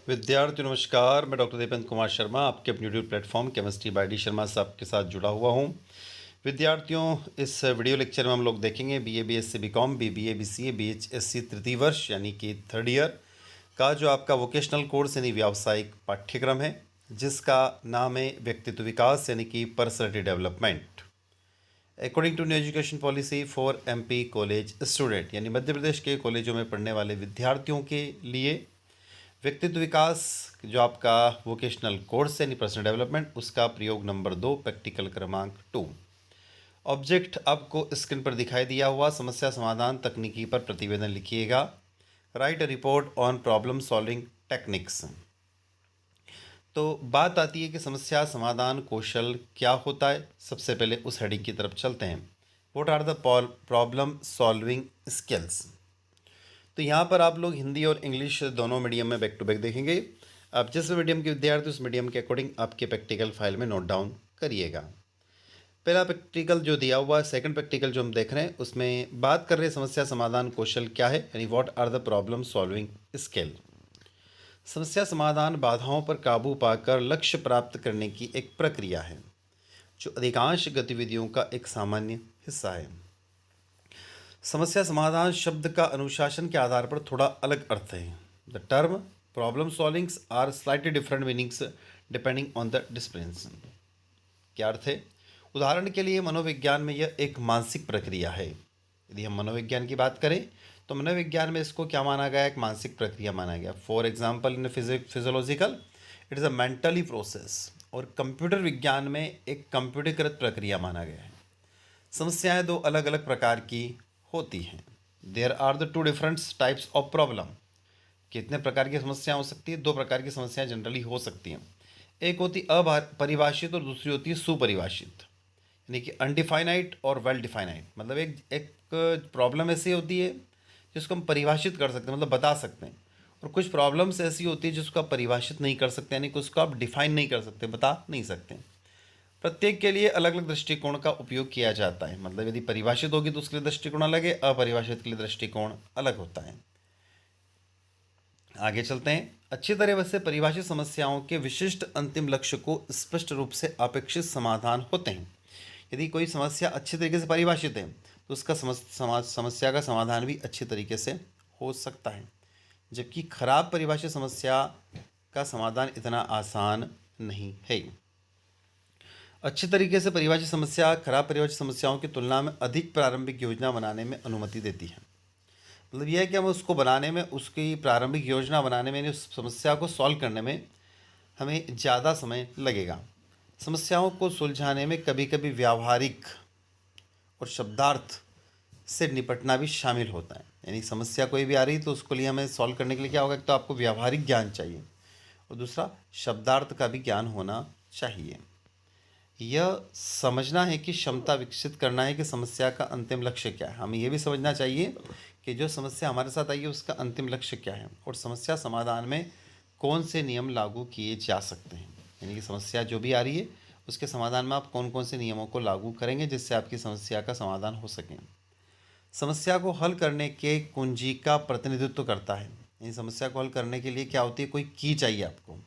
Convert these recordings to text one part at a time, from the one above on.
विद्यार्थी नमस्कार। मैं डॉक्टर दीपेंद्र कुमार शर्मा आपके अपने YouTube platform chemistry bye D Sharma साहब के साथ जुड़ा हुआ हूं। विद्यार्थियों, इस वीडियो लेक्चर में हम लोग देखेंगे BA BSc BCom BBA BCA बीएचएससी तृतीय वर्ष यानी कि थर्ड ईयर का जो आपका वोकेशनल कोर्स यानी व्यावसायिक पाठ्यक्रम है, जिसका नाम है व्यक्तित्व विकास यानी कि personality development according to new education policy for MP college student, यानी मध्य प्रदेश के कॉलेजों में पढ़ने वाले विद्यार्थियों के लिए व्यक्तित्व विकास जो आपका वोकेशनल कोर्स है यानी पर्सनल डेवलपमेंट, उसका प्रयोग नंबर 2 प्रैक्टिकल क्रमांक 2। ऑब्जेक्ट आपको स्क्रीन पर दिखाई दिया हुआ समस्या समाधान तकनीकी पर प्रतिवेदन लिखिएगा। Right a report on problem solving techniques. तो बात आती है कि समस्या समाधान कौशल क्या होता है। सबसे पहले उस हेडिंग की तरफ चलते हैं। What are the problem solving skills. तो यहाँ पर आप लोग हिंदी और इंग्लिश दोनों मीडियम में बैक टू बैक देखेंगे। आप जिस मीडियम के विद्यार्थी उस मीडियम के अकॉर्डिंग आपके प्रैक्टिकल फाइल में नोट डाउन करिएगा। पहला प्रैक्टिकल जो दिया हुआ है, सेकंड प्रैक्टिकल जो हम देख रहे हैं, उसमें बात कर रहे हैं समस्या समाधान कौशल क्या है, यानी what are the problem solving skill. समस्या समाधान बाधाओं पर काबू पाकर लक्ष्य प्राप्त करने की एक प्रक्रिया है जो अधिकांश गतिविधियों का एक सामान्य हिस्सा है। समस्या समाधान शब्द का अनुशासन के आधार पर थोड़ा अलग अर्थ है। The term problem solvings are slightly different meanings depending on the disciplines. क्या अर्थ है? उदाहरण के लिए मनोविज्ञान में यह एक मानसिक प्रक्रिया है। यदि हम मनोविज्ञान की बात करें तो मनोविज्ञान में इसको क्या माना गया? एक मानसिक प्रक्रिया माना गया। For example in physiological it is a mentally process. और कंप्यूटर विज्ञान में एक कंप्यूटरीकृत प्रक्रिया माना गया है। समस्याएं दो अलग अलग प्रकार की होती हैं। There are the two different types of problem. कितने प्रकार की समस्याएं हो सकती है? दो प्रकार की समस्याएं जनरली हो सकती हैं। एक होती अपरिभाषित और दूसरी होती है सुपरिभाषित, यानी कि अनडिफाइनाइट और वेल डिफाइनाइट। मतलब एक एक प्रॉब्लम ऐसी होती है जिसको हम परिभाषित कर सकते हैं, मतलब बता सकते हैं, और कुछ प्रॉब्लम्स ऐसी होती है जिसको आप परिभाषित नहीं कर सकते, यानी कि उसको आप डिफाइन नहीं कर सकते, बता नहीं सकते। प्रत्येक के लिए अलग अलग दृष्टिकोण का उपयोग किया जाता है। मतलब यदि परिभाषित होगी तो उसके लिए दृष्टिकोण अलग है, अपरिभाषित के लिए दृष्टिकोण अलग होता है। आगे चलते हैं। अच्छी तरह से परिभाषित समस्याओं के विशिष्ट अंतिम लक्ष्य को स्पष्ट रूप से अपेक्षित समाधान होते हैं। यदि कोई समस्या अच्छी तरीके से परिभाषित है तो उसका समस्या का समाधान भी अच्छी तरीके से हो सकता है, जबकि खराब परिभाषित समस्या का समाधान इतना आसान नहीं है। अच्छी तरीके से परिभाषित समस्या खराब परिभाषित समस्याओं की तुलना में अधिक प्रारंभिक योजना बनाने में अनुमति देती है। मतलब यह है कि हम उसको बनाने में, उसकी प्रारंभिक योजना बनाने में, उस समस्या को सॉल्व करने में हमें ज़्यादा समय लगेगा। समस्याओं को सुलझाने में कभी कभी व्यावहारिक और शब्दार्थ से निपटना भी शामिल होता है। यानी समस्या कोई भी आ रही तो उसको लिए हमें सॉल्व करने के लिए क्या होगा? तो आपको व्यावहारिक ज्ञान चाहिए और दूसरा शब्दार्थ का भी ज्ञान होना चाहिए। यह समझना है कि क्षमता विकसित करना है कि समस्या का अंतिम लक्ष्य क्या है। हमें यह भी समझना चाहिए कि जो समस्या हमारे साथ आई है उसका अंतिम लक्ष्य क्या है और समस्या समाधान में कौन से नियम लागू किए जा सकते हैं। यानी कि समस्या जो भी आ रही है उसके समाधान में आप कौन कौन से नियमों को लागू करेंगे जिससे आपकी समस्या का समाधान हो सके। समस्या को हल करने के कुंजी का प्रतिनिधित्व करता है। यानी समस्या को हल करने के लिए क्या होती है? कोई की चाहिए आपको।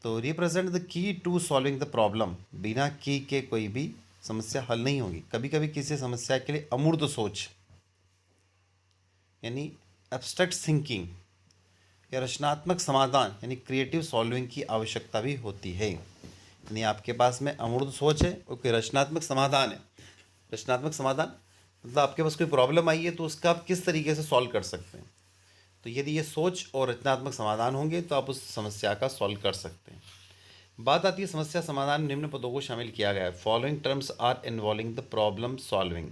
तो represent the key to solving the problem. बिना की के कोई भी समस्या हल नहीं होगी। कभी कभी किसी समस्या के लिए अमूर्त सोच यानी एब्स्ट्रैक्ट थिंकिंग या रचनात्मक समाधान यानी क्रिएटिव सॉल्विंग की आवश्यकता भी होती है। यानी आपके पास में अमूर्त सोच है और कोई रचनात्मक समाधान है। रचनात्मक समाधान मतलब आपके पास कोई प्रॉब्लम आई है तो उसका आप किस तरीके से सॉल्व कर सकते हैं। तो यदि ये सोच और रचनात्मक समाधान होंगे तो आप उस समस्या का सॉल्व कर सकते हैं। बात आती है समस्या समाधान निम्न पदों को शामिल किया गया है। Following terms are involving the problem solving.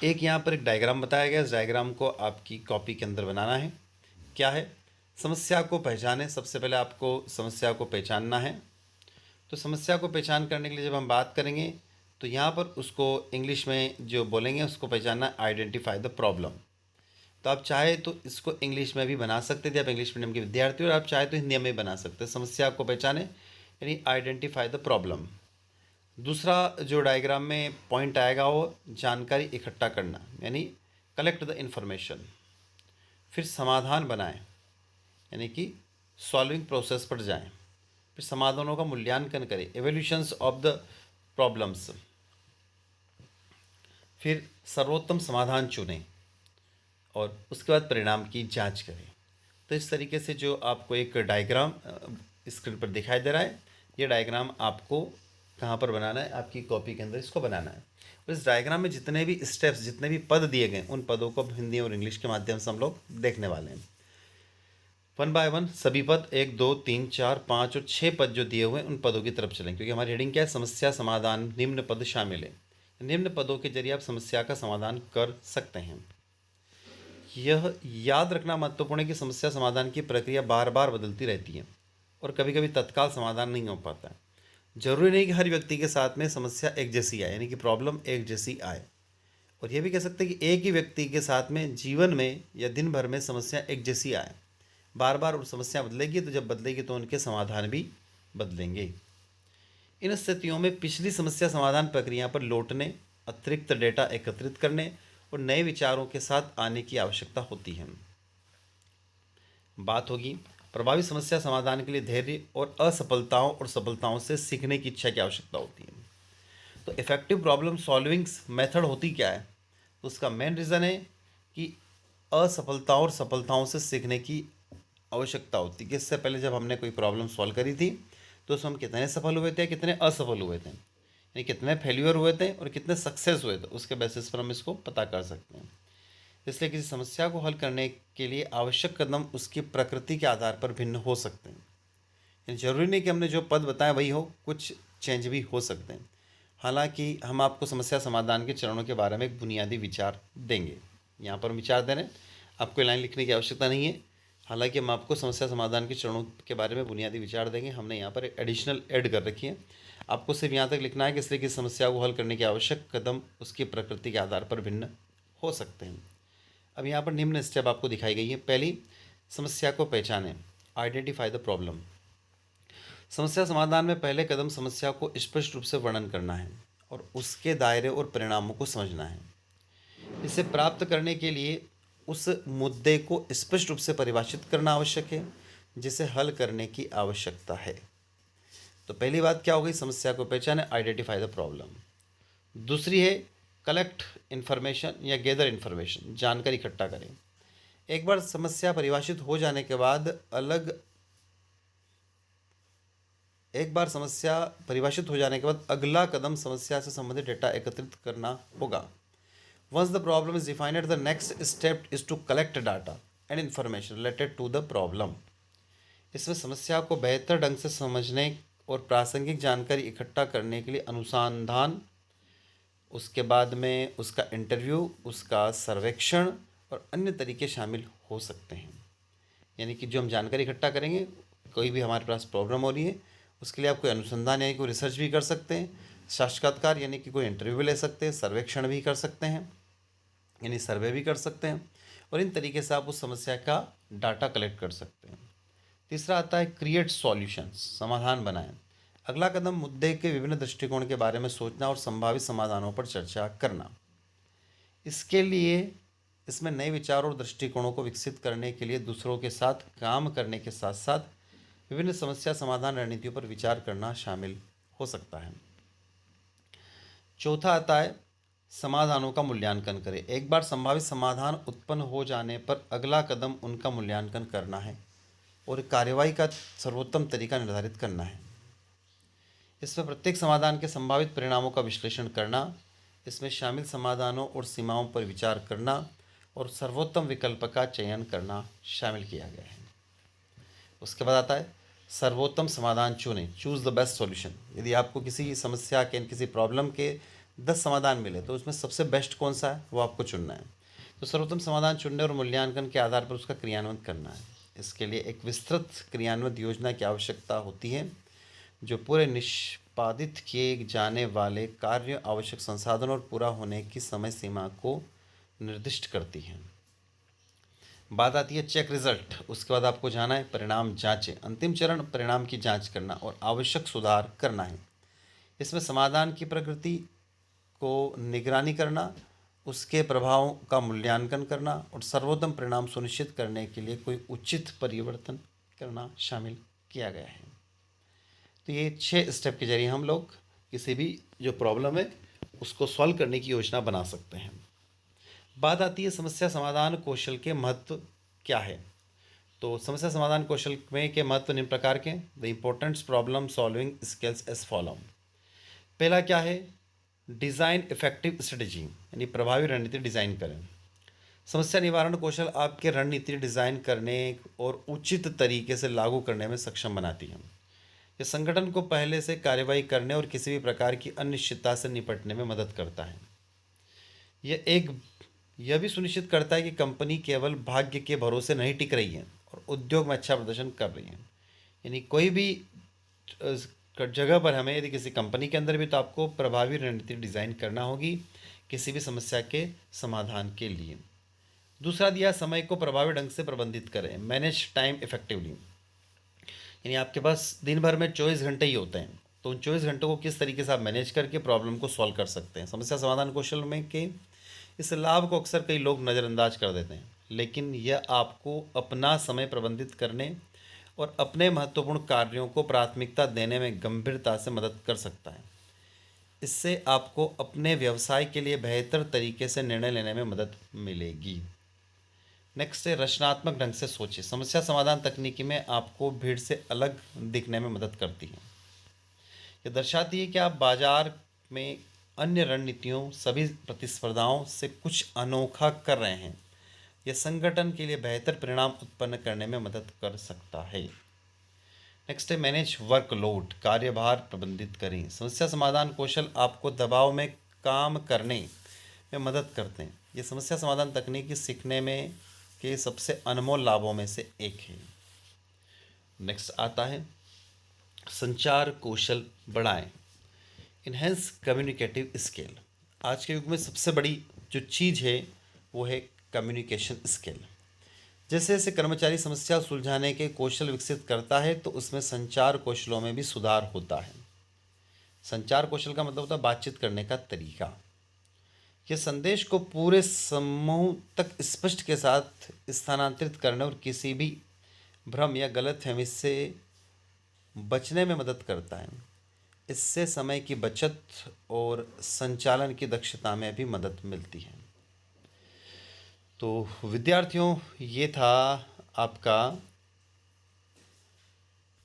एक यहाँ पर एक डायग्राम बताया गया। इस डायग्राम को आपकी कॉपी के अंदर बनाना है। क्या है? समस्या को पहचानें। सबसे पहले आपको समस्या को पहचानना है। तो समस्या को पहचान करने के लिए जब हम बात करेंगे तो यहाँ पर उसको इंग्लिश में जो बोलेंगे उसको पहचानना, आइडेंटिफाई द प्रॉब्लम। तो आप चाहे तो इसको इंग्लिश में भी बना सकते थे, आप इंग्लिश मीडियम के विद्यार्थी, और आप चाहे तो हिंदी में बना सकते हैं। समस्या को पहचाने यानी आइडेंटिफाई द प्रॉब्लम। दूसरा जो डायग्राम में पॉइंट आएगा वो जानकारी इकट्ठा करना यानी कलेक्ट द इन्फॉर्मेशन। फिर समाधान बनाएं यानी कि सॉल्विंग प्रोसेस पर जाएं, फिर समाधानों का मूल्यांकन करें, एवोल्यूशंस ऑफ द प्रॉब्लम्स, फिर सर्वोत्तम समाधान चुनें और उसके बाद परिणाम की जांच करें। तो इस तरीके से जो आपको एक डायग्राम स्क्रीन पर दिखाई दे रहा है, ये डायग्राम आपको कहाँ पर बनाना है, आपकी कॉपी के अंदर इसको बनाना है। और इस डायग्राम में जितने भी स्टेप्स, जितने भी पद दिए गए, उन पदों को हिंदी और इंग्लिश के माध्यम से हम लोग देखने वाले हैं। वन बाय वन सभी पद 1, 2, 3, 4, 5 और 6 पद जो दिए हुए हैं उन पदों की तरफ चलें, क्योंकि हमारी हेडिंग क्या है, समस्या समाधान निम्न पद शामिल है। निम्न पदों के जरिए आप समस्या का समाधान कर सकते हैं। यह याद रखना महत्वपूर्ण है कि समस्या समाधान की प्रक्रिया बार बार बदलती रहती है और कभी कभी तत्काल समाधान नहीं हो पाता है। जरूरी नहीं कि हर व्यक्ति के साथ में समस्या एक जैसी आए, यानी कि प्रॉब्लम एक जैसी आए। और यह भी कह सकते हैं कि एक ही व्यक्ति के साथ में जीवन में या दिन भर में समस्या एक जैसी आए, बार बार उन समस्या बदलेगी, तो जब बदलेगी तो उनके समाधान भी बदलेंगे। इन स्थितियों में पिछली समस्या समाधान प्रक्रिया पर लौटने, अतिरिक्त डेटा एकत्रित करने और नए विचारों के साथ आने की आवश्यकता होती है। बात होगी प्रभावी समस्या समाधान के लिए धैर्य और असफलताओं और सफलताओं से सीखने की इच्छा की आवश्यकता होती है। तो इफेक्टिव प्रॉब्लम सॉल्विंग मेथड होती क्या है, तो उसका मेन रीज़न है कि असफलताओं और सफलताओं से सीखने की आवश्यकता होती है। कि इससे पहले जब हमने कोई प्रॉब्लम सॉल्व करी थी तो उसमें हम कितने सफल हुए थे, कितने असफल हुए थे, यानी कितने फेल्यूर हुए थे और कितने सक्सेस हुए थे, उसके बेसिस पर हम इसको पता कर सकते हैं। इसलिए किसी समस्या को हल करने के लिए आवश्यक कदम उसकी प्रकृति के आधार पर भिन्न हो सकते हैं। यानी जरूरी नहीं कि हमने जो पद बताया वही हो, कुछ चेंज भी हो सकते हैं। हालांकि हम आपको समस्या समाधान के चरणों के बारे में एक बुनियादी विचार देंगे। यहाँ पर हम विचार दे रहे हैं, आपको लाइन लिखने की आवश्यकता नहीं है। हालांकि हम आपको समस्या समाधान के चरणों के बारे में बुनियादी विचार देंगे। हमने यहाँ पर एक एडिशनल ऐड कर रखी है, आपको सिर्फ यहाँ तक लिखना है कि इसलिए कि समस्या को हल करने के आवश्यक कदम उसकी प्रकृति के आधार पर भिन्न हो सकते हैं। अब यहाँ पर निम्न स्टेप आपको दिखाई गई है। पहली, समस्या को पहचानें, आइडेंटिफाई द प्रॉब्लम। समस्या समाधान में पहले कदम समस्या को स्पष्ट रूप से वर्णन करना है और उसके दायरे और परिणामों को समझना है। इसे प्राप्त करने के लिए उस मुद्दे को स्पष्ट रूप से परिभाषित करना आवश्यक है जिसे हल करने की आवश्यकता है। तो पहली बात क्या हो गई, समस्या को पहचाने, आइडेंटिफाई द प्रॉब्लम। दूसरी है कलेक्ट इन्फॉर्मेशन या गैदर इन्फॉर्मेशन, जानकारी इकट्ठा करें। एक बार समस्या परिभाषित हो जाने के बाद अगला कदम समस्या से संबंधित डेटा एकत्रित करना होगा। Once the problem is defined, the next step is to collect data and information related to the problem. इसमें समस्या को बेहतर ढंग से समझने और प्रासंगिक जानकारी इकट्ठा करने के लिए अनुसंधान, उसके बाद में उसका इंटरव्यू, उसका सर्वेक्षण और अन्य तरीके शामिल हो सकते हैं। यानी कि जो हम जानकारी इकट्ठा करेंगे, कोई भी हमारे पास प्रॉब्लम हो रही है, उसके लिए आप कोई अनुसंधान यानी कोई रिसर्च भी कर सकते हैं, साक्षात्कार यानी कि कोई इंटरव्यू भी ले सकते हैं, सर्वेक्षण भी कर सकते हैं यानी सर्वे भी कर सकते हैं, और इन तरीके से आप उस समस्या का डाटा कलेक्ट कर सकते हैं। तीसरा आता है क्रिएट सॉल्यूशंस, समाधान बनाएं। अगला कदम मुद्दे के विभिन्न दृष्टिकोण के बारे में सोचना और संभावित समाधानों पर चर्चा करना। इसके लिए इसमें नए विचारों और दृष्टिकोणों को विकसित करने के लिए दूसरों के साथ काम करने के साथ साथ विभिन्न समस्या समाधान रणनीतियों पर विचार करना शामिल हो सकता है। चौथा आता है समाधानों का मूल्यांकन करें। एक बार संभावित समाधान उत्पन्न हो जाने पर अगला कदम उनका मूल्यांकन करना है और कार्यवाही का सर्वोत्तम तरीका निर्धारित करना है। इसमें प्रत्येक समाधान के संभावित परिणामों का विश्लेषण करना, इसमें शामिल समाधानों और सीमाओं पर विचार करना और सर्वोत्तम विकल्प का चयन करना शामिल किया गया है। उसके बाद आता है सर्वोत्तम समाधान चुनें, चूज़ द बेस्ट सॉल्यूशन। यदि आपको किसी समस्या के, किसी प्रॉब्लम के 10 समाधान मिले तो उसमें सबसे बेस्ट कौन सा है वो आपको चुनना है। तो सर्वोत्तम समाधान चुनने और मूल्यांकन के आधार पर उसका क्रियान्वयन करना है। इसके लिए एक विस्तृत क्रियान्वयन योजना की आवश्यकता होती है जो पूरे निष्पादित किए जाने वाले कार्य, आवश्यक संसाधन और पूरा होने की समय सीमा को निर्दिष्ट करती है। बात आती है चेक रिजल्ट। उसके बाद आपको जाना है परिणाम जांचें। अंतिम चरण परिणाम की जांच करना और आवश्यक सुधार करना है। इसमें समाधान की प्रकृति को निगरानी करना, उसके प्रभावों का मूल्यांकन करना और सर्वोत्तम परिणाम सुनिश्चित करने के लिए कोई उचित परिवर्तन करना शामिल किया गया है। तो ये 6 स्टेप के जरिए हम लोग किसी भी जो प्रॉब्लम है उसको सॉल्व करने की योजना बना सकते हैं। बात आती है समस्या समाधान कौशल के महत्व क्या है। तो समस्या समाधान कौशल में के महत्व निम्न प्रकार के, the importance problem solving skills as follow. पहला क्या है, डिज़ाइन इफेक्टिव स्ट्रेटजी, यानी प्रभावी रणनीति डिज़ाइन करें। समस्या निवारण कौशल आपके रणनीति डिज़ाइन करने और उचित तरीके से लागू करने में सक्षम बनाती है। यह संगठन को पहले से कार्रवाई करने और किसी भी प्रकार की अनिश्चितता से निपटने में मदद करता है। यह भी सुनिश्चित करता है कि कंपनी केवल भाग्य के भरोसे नहीं टिक रही है और उद्योग में अच्छा प्रदर्शन कर रही है। यानी कोई भी जगह पर हमें यदि किसी कंपनी के अंदर भी, तो आपको प्रभावी रणनीति डिज़ाइन करना होगी किसी भी समस्या के समाधान के लिए। दूसरा दिया, समय को प्रभावी ढंग से प्रबंधित करें, मैनेज टाइम इफेक्टिवली। यानी आपके पास दिन भर में 24 घंटे ही होते हैं, तो उन 24 घंटों को किस तरीके से आप मैनेज करके प्रॉब्लम को सॉल्व कर सकते हैं। समस्या समाधान कौशल में के इस लाभ को अक्सर कई लोग नज़रअंदाज कर देते हैं, लेकिन यह आपको अपना समय प्रबंधित करने और अपने महत्वपूर्ण कार्यों को प्राथमिकता देने में गंभीरता से मदद कर सकता है। इससे आपको अपने व्यवसाय के लिए बेहतर तरीके से निर्णय लेने में मदद मिलेगी। नेक्स्ट है, रचनात्मक ढंग से सोचें। समस्या समाधान तकनीकी में आपको भीड़ से अलग दिखने में मदद करती है। यह दर्शाती है कि आप बाजार में अन्य रणनीतियों, सभी प्रतिस्पर्धाओं से कुछ अनोखा कर रहे हैं। यह संगठन के लिए बेहतर परिणाम उत्पन्न करने में मदद कर सकता है। नेक्स्ट है, मैनेज वर्कलोड, कार्यभार प्रबंधित करें। समस्या समाधान कौशल आपको दबाव में काम करने में मदद करते हैं। ये समस्या समाधान तकनीकी सीखने में के सबसे अनमोल लाभों में से एक है। नेक्स्ट आता है, संचार कौशल बढ़ाएं, इन्हेंस कम्युनिकेटिव स्किल। आज के युग में सबसे बड़ी जो चीज़ है वो है कम्युनिकेशन स्किल। जैसे जैसे कर्मचारी समस्या सुलझाने के कौशल विकसित करता है, तो उसमें संचार कौशलों में भी सुधार होता है। संचार कौशल का मतलब होता है बातचीत करने का तरीका। यह संदेश को पूरे समूह तक स्पष्ट के साथ स्थानांतरित करने और किसी भी भ्रम या गलतफहमी से बचने में मदद करता है। इससे समय की बचत और संचालन की दक्षता में भी मदद मिलती है। तो विद्यार्थियों, ये था आपका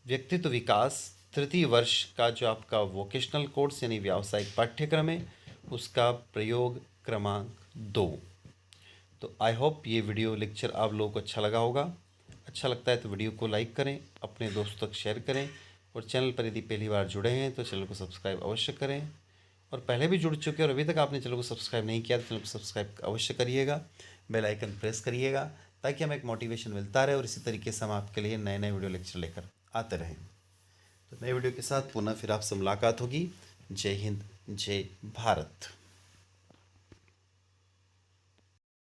व्यक्तित्व विकास तृतीय वर्ष का जो आपका वोकेशनल कोर्स यानी व्यावसायिक पाठ्यक्रम है, उसका प्रयोग क्रमांक 2। तो आई होप ये वीडियो लेक्चर आप लोगों को अच्छा लगा होगा। अच्छा लगता है तो वीडियो को लाइक करें, अपने दोस्तों तक शेयर करें, और चैनल पर यदि पहली बार जुड़े हैं तो चैनल को सब्सक्राइब अवश्य करें, और पहले भी जुड़ चुके हैं और अभी तक आपने चैनल को सब्सक्राइब नहीं किया तो चैनल को सब्सक्राइब अवश्य करिएगा, बेल आइकन प्रेस करिएगा, ताकि हमें एक मोटिवेशन मिलता रहे और इसी तरीके से हम आपके लिए नए नए वीडियो लेक्चर लेकर आते रहें। तो नए वीडियो के साथ पुनः फिर आपसे मुलाकात होगी। जय हिंद, जय भारत।